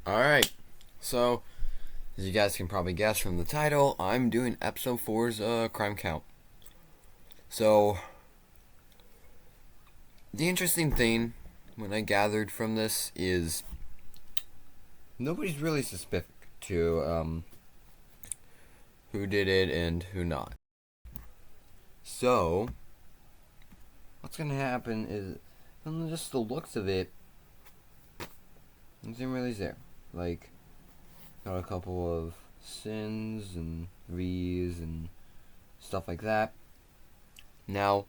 Alright, so, as you guys can probably guess from the title, I'm doing episode 4's crime count. So, the interesting thing, when I gathered from this, is nobody's really specific to who did it and who not. So, what's gonna happen is, from just the looks of it, nothing really there. Like, got a couple of sins and threes and stuff like that. Now,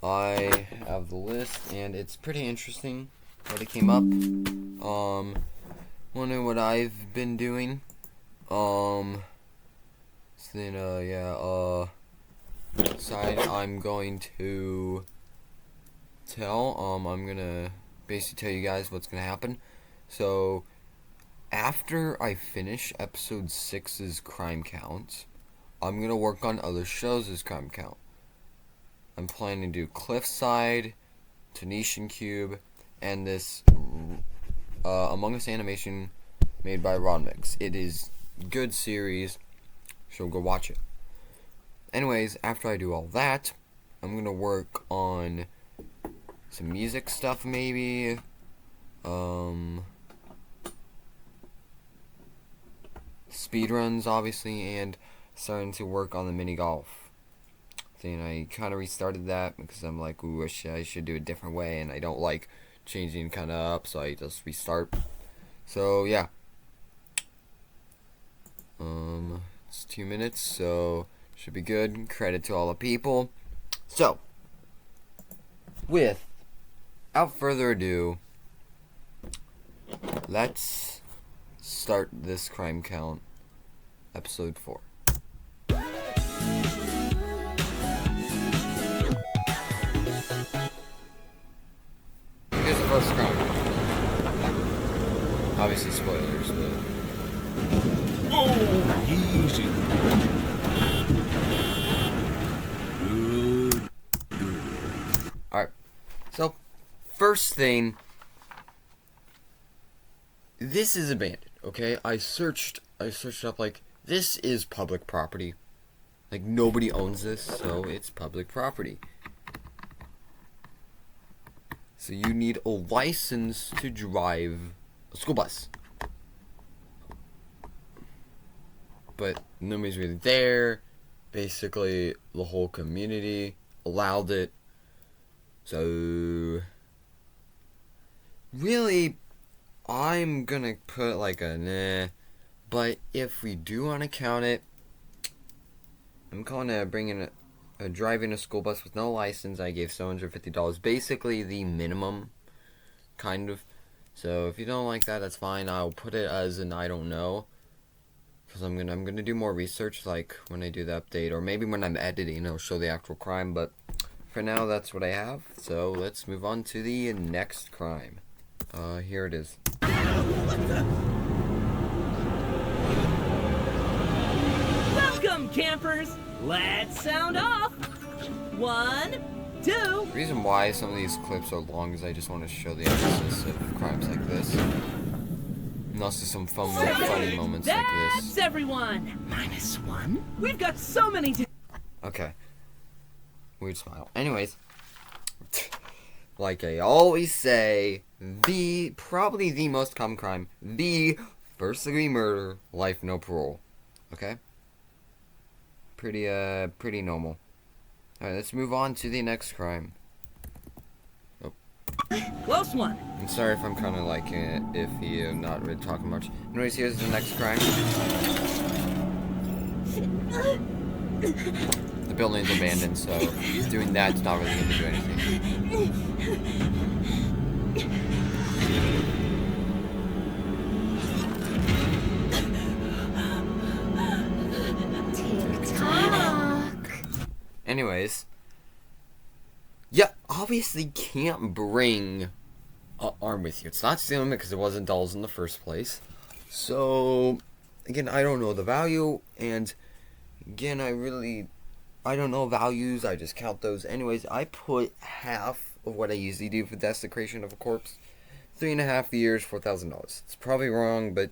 I have the list, and it's pretty interesting that it came up. Wondering what I've been doing. Side I'm going to tell. I'm gonna basically tell you guys what's gonna happen. So, after I finish episode 6's crime count, I'm gonna work on other shows' crime count. I'm planning to do Cliffside, Tunisian Cube, and this Among Us animation made by Rodmix. It is good series, so go watch it. Anyways, after I do all that, I'm gonna work on some music stuff maybe. Speedruns obviously, and starting to work on the mini golf thing. I kind of restarted that because I'm like, ooh, I should do it a different way, and I don't like changing kind of up, so I just restart. So yeah, it's 2 minutes, so should be good. Credit to all the people. So, without further ado, let's start this crime count, episode 4. Here's the first crime. Obviously spoilers, but... Oh, easy. Good. Alright, so, first thing, this is abandoned, okay? I searched up, like, this is public property. Like, nobody owns this, so it's public property. So you need a license to drive a school bus. But nobody's really there. Basically, the whole community allowed it. So, really, I'm gonna put like a nah. But if we do want to count it, I'm calling it bringing driving a school bus with no license. I gave $750, basically the minimum, kind of. So if you don't like that, that's fine. I'll put it as an I don't know, because I'm gonna do more research, like when I do the update, or maybe when I'm editing, I'll show the actual crime. But for now, that's what I have. So let's move on to the next crime. Here it is. Welcome, campers! Let's sound off! 1, 2... The reason why some of these clips are long is I just want to show the emphasis of crimes like this. And also some funny moments like this. That's everyone! -1? We've got so many Okay. Weird smile. Anyways, like I always say, probably the most common crime, the first-degree murder, life no parole. Okay? Pretty normal. Alright, let's move on to the next crime. Oh. Close one! I'm sorry if I'm kind of like iffy and not really talking much. Anyways, here's the next crime. The building's abandoned, so doing that's not really going to do anything. Anyways, yeah, obviously can't bring an arm with you. It's not stealing it because it wasn't dolls in the first place. So, again, I don't know the value, and again, I don't know values, I just count those. Anyways, I put half of what I usually do for desecration of a corpse, 3.5 years, $4,000. It's probably wrong, but,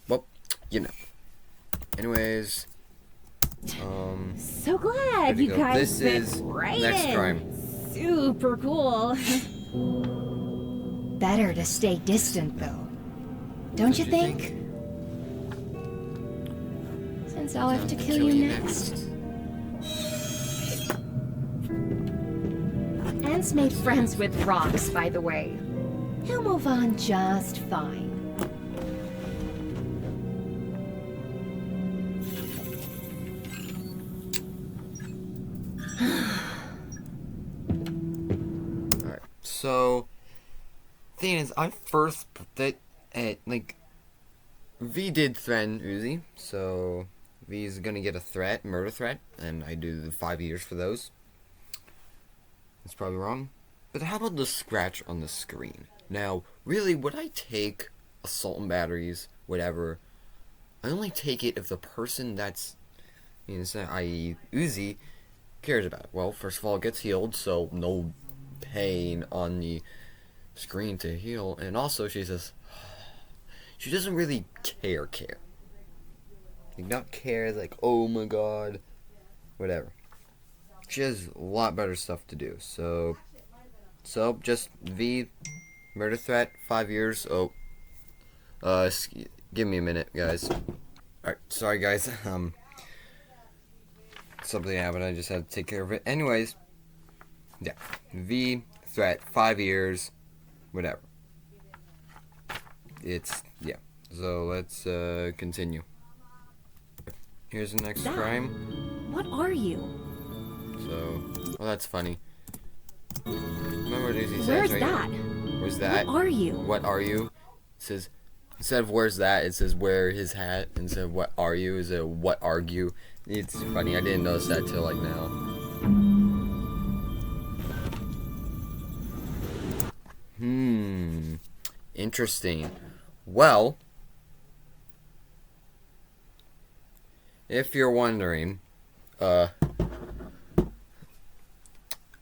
well, you know. Anyways, So glad you guys this fit is right next in. crime. Super cool. Better to stay distant, though. Don't you think? Since I'll have to kill you next. Anne's made friends with rocks, by the way. He'll move on just fine. Alright, so, thing is, I first put that at, like, V did threaten Uzi, so V's gonna get a threat, murder threat, and I do the 5 years for those. It's probably wrong. But how about the scratch on the screen? Now, really, would I take assault and batteries, whatever? I only take it if the person that's, i.e. Uzi, cares about it. Well, first of all, it gets healed, so no pain on the screen to heal. And also, she says, she doesn't really care. Like, not care, like, oh my god, whatever. She has a lot better stuff to do, so just V, murder threat, 5 years, give me a minute, guys. Alright, sorry guys, something happened, I just had to take care of it. Anyways, yeah, V, threat, 5 years, whatever. Yeah, so let's, continue. Here's the next crime. What are you? So, well, that's funny. Remember what Uzi says, Where's right? that? Where's that? What are you? What are you? It says, instead of where's that, it says where his hat. Instead of what are you, is it what argue? It's funny, I didn't notice that till like now. Interesting. Well, if you're wondering,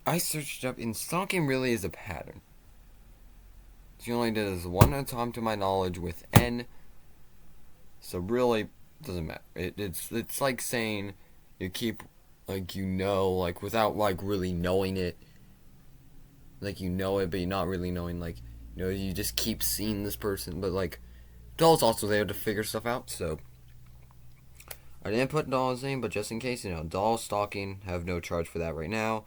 I searched up, and stalking really is a pattern. She only did this one at a time to my knowledge with N, so really, doesn't matter. It's like saying you keep, like, like, without, like, really knowing it. Like, you know it, but you're not really knowing, like, you just keep seeing this person, but, like, Doll's also there to figure stuff out, so I didn't put Doll's name, but just in case, Doll stalking, have no charge for that right now.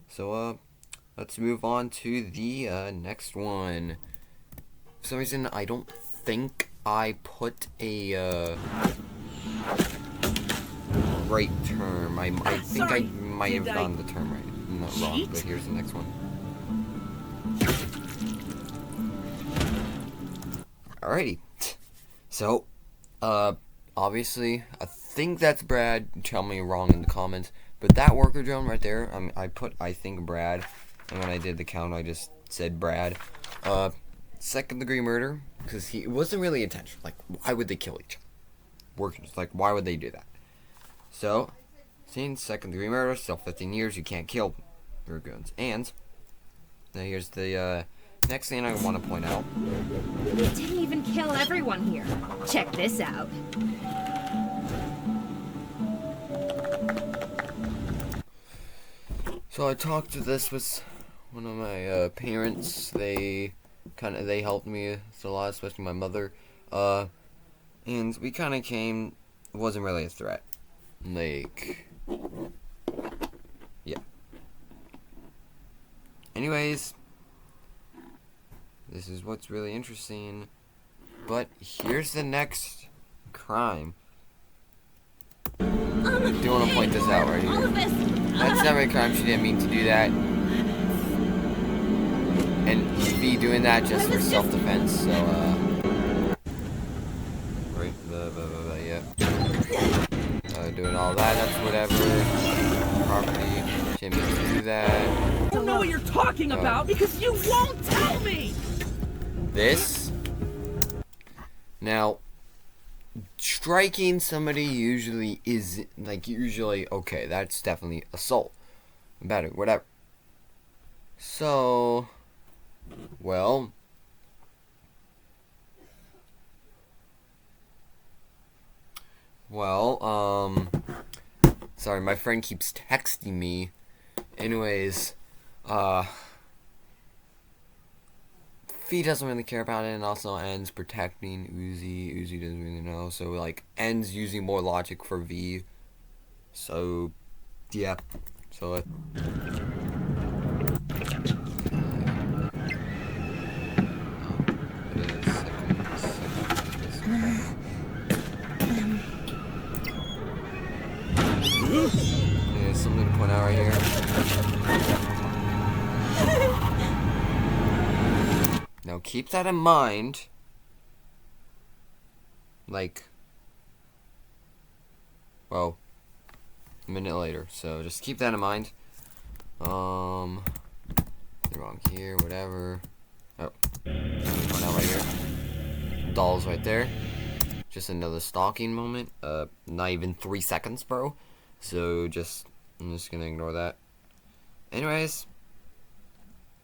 So, let's move on to the, next one. For some reason, I don't think I put a, right term. I think I might have gotten the term right. I'm not wrong, but here's the next one. Alrighty. So, obviously, I think that's Brad. Tell me wrong in the comments. But that worker drone right there, I put, I think, Brad. And when I did the count, I just said Brad. Second degree murder, because it wasn't really intentional. Like, why would they kill each other? Workers, like, why would they do that? So, seeing second degree murder, still 15 years, you can't kill your guns. And, now here's the, next thing I want to point out. You didn't even kill everyone here. Check this out. So I talked to this with one of my parents. They helped me a lot, especially my mother. And we kind of came. It wasn't really a threat. Like, yeah. Anyways, this is what's really interesting. But here's the next crime. I do want to point this out right here. That's not a crime. She didn't mean to do that. And be doing that just for self-defense. So, right, yeah. Doing all that. That's whatever. Property. She didn't mean to do that. I don't know what you're talking about because you won't tell me! This. Now, striking somebody usually is, okay, that's definitely assault. Battery, whatever. So, well, Well, sorry, my friend keeps texting me. Anyways, Fee doesn't really care about it, and also ends protecting Uzi. Uzi doesn't really know, so like ends using more logic for V. So, yeah. So. There's something to point out right here. Now keep that in mind. Like, well, a minute later. So just keep that in mind. The wrong here, whatever. Oh, point out right here. Dolls right there. Just another stalking moment. Not even 3 seconds, bro. So I'm just gonna ignore that. Anyways,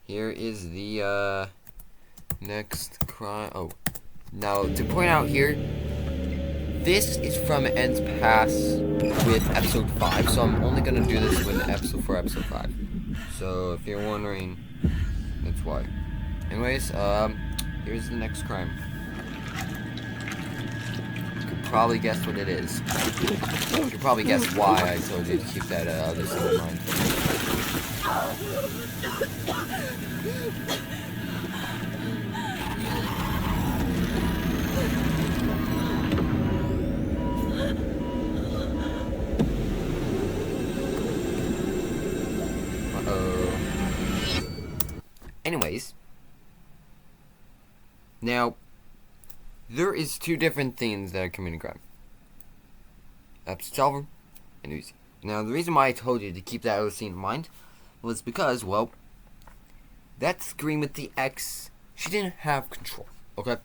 here is the next crime. Oh, now to point out here, this is from Ends Pass with episode 5. So I'm only gonna do this with episode 5. So if you're wondering, that's why. Anyways, here's the next crime. Probably guess what it is. You can probably guess why I told you to keep that other thing in mind. Uh-oh. Anyways, now there is 2 different things that are committing crime. Episode solver and Uzi. Now, the reason why I told you to keep that other scene in mind was because, well, that screen with the X, she didn't have control, okay?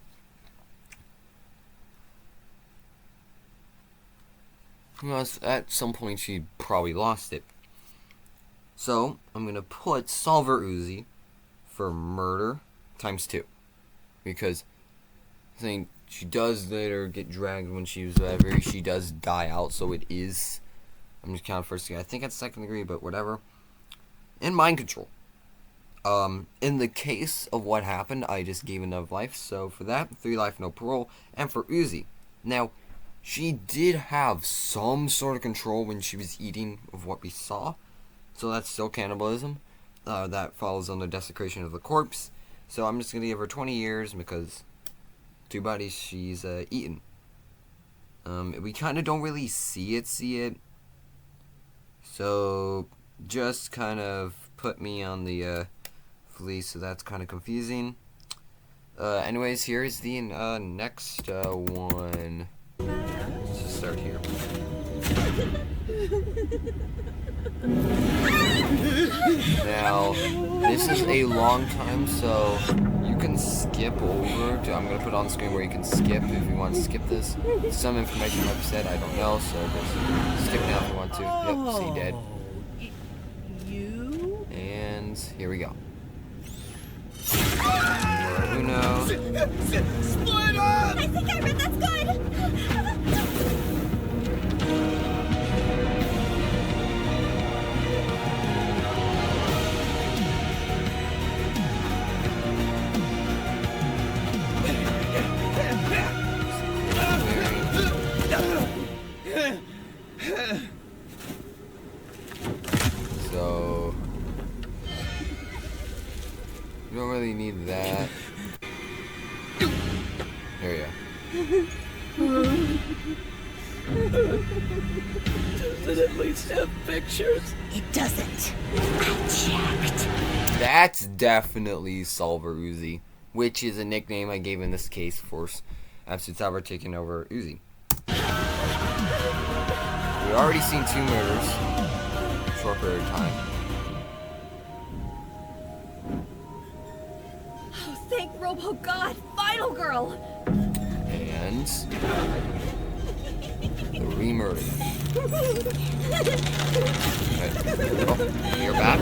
Because at some point she probably lost it. So, I'm going to put Solver Uzi for murder ×2. Because I think she does later get dragged when she was whatever. She does die out, so it is. I'm just counting first degree. I think it's second degree, but whatever. And mind control. In the case of what happened, I just gave enough life. So for that, 3 life, no parole. And for Uzi, now she did have some sort of control when she was eating of what we saw. So that's still cannibalism. That follows under desecration of the corpse. So I'm just gonna give her 20 years because 2 bodies she's eaten. We kind of don't really see it. So just kind of put me on the fleece, so that's kind of confusing. Anyways, here's the next one. Let's just start here. Now, this is a long time, so you can skip over to, I'm going to put on the screen where you can skip if you want to skip this. Some information might be said, I don't know, so just skip now if you want to. Yep, see dead. You? And here we go. Who knows? Split up! I think I read that's good! So you don't really need that. There you go. Does it at least have pictures? It doesn't. I checked. That's definitely Solver Uzi, which is a nickname I gave in this case for Absolute Solver taking over Uzi. We've already seen 2 murders in a short period of time. Oh, thank Robo God! Final girl! And 3 murders. Right. Oh, you're back.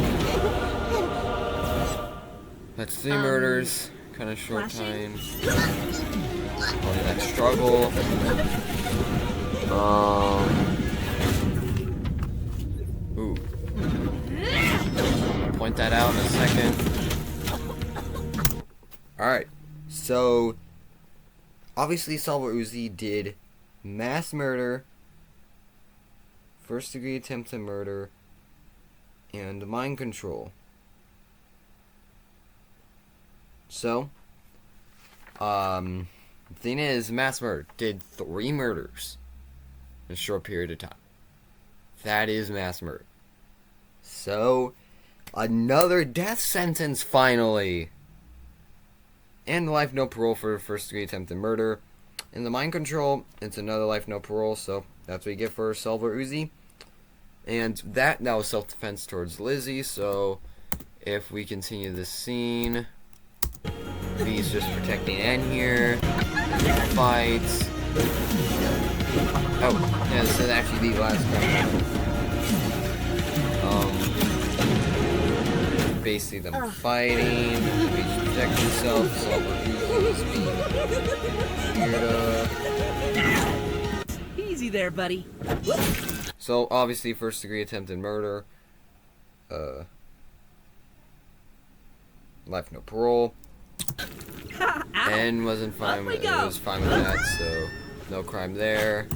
That's 3 murders. Kind of short time. flashing? On the next struggle. Ooh. I'll point that out in a second. Alright. So, obviously Salvo Uzi did mass murder, first degree attempt to murder, and mind control. So, the thing is, mass murder did 3 murders in a short period of time. That is mass murder. So, another death sentence finally. And life no parole for first degree attempted murder. In the mind control, it's another life no parole, so that's what you get for Salvo Uzi. And that now is self-defense towards Lizzie, so if we continue this scene, he's just protecting Ann here. Fights. Oh, yeah, this is actually the last one. Basically them fighting. He's protecting himself. Salvo Uzi's being weirdo. Easy there, buddy. So, obviously, first degree attempted murder. Life no parole. And wasn't fine with, was fine with that, so no crime there.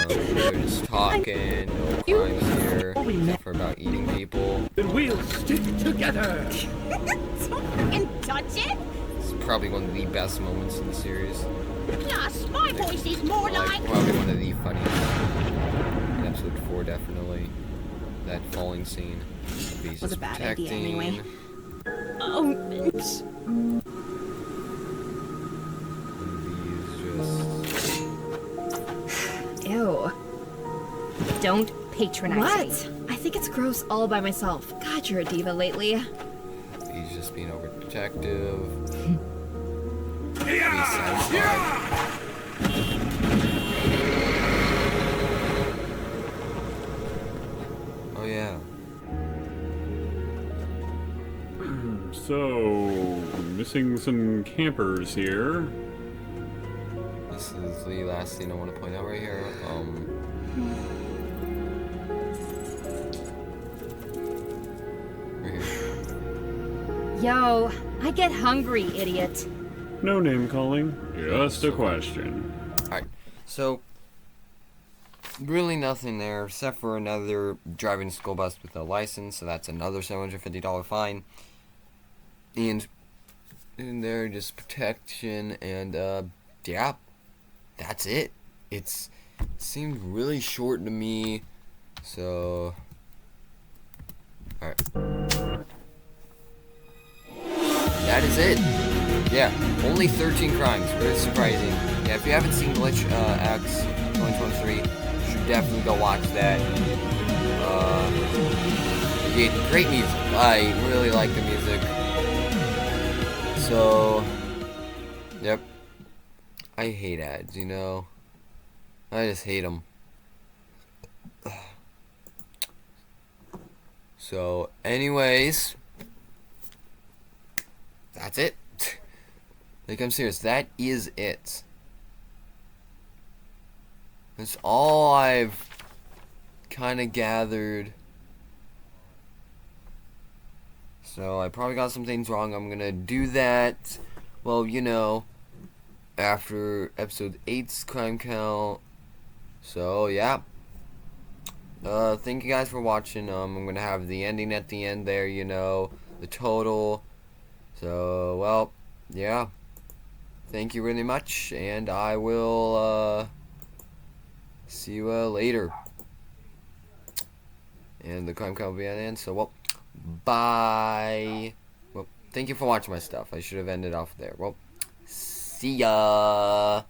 They're just talking, no crimes here, except for about eating people. Then we'll stick together. And touch it? It's probably one of the best moments in the series. Plus, my voice is more like... Probably one of the funniest. In episode 4, definitely. That falling scene. He's Was just a bad protecting. idea anyway. Oh, He's just... ew. Don't patronize What? me. I think it's gross all by myself. God, you're a diva lately. He's just being overprotective. Be satisfied. Oh yeah. So, missing some campers here. This is the last thing I want to point out right here. Right here. Yo, I get hungry, idiot. No name calling, just a question. Alright, so really nothing there except for another driving school bus with no license, so that's another $750 fine. And in there, just protection, and yeah, that's it. It seemed really short to me, so alright. That is it. Yeah, only 13 crimes. Really surprising. Yeah, if you haven't seen Glitch X 2023, you should definitely go watch that. Yeah, great music. I really like the music. So, yep. I hate ads, you know. I just hate them. So, anyways, that's it. Like, I'm serious. That is it. That's all I've kind of gathered. So, I probably got some things wrong. I'm gonna do that, well, you know, after episode 8's crime count. So, yeah. Thank you guys for watching. I'm gonna have the ending at the end there, you know, the total. So, well, yeah. Thank you really much, and I will, see you, later. And the crime count will be at the end, so, well, bye. Well, thank you for watching my stuff. I should have ended off there. Well, see ya.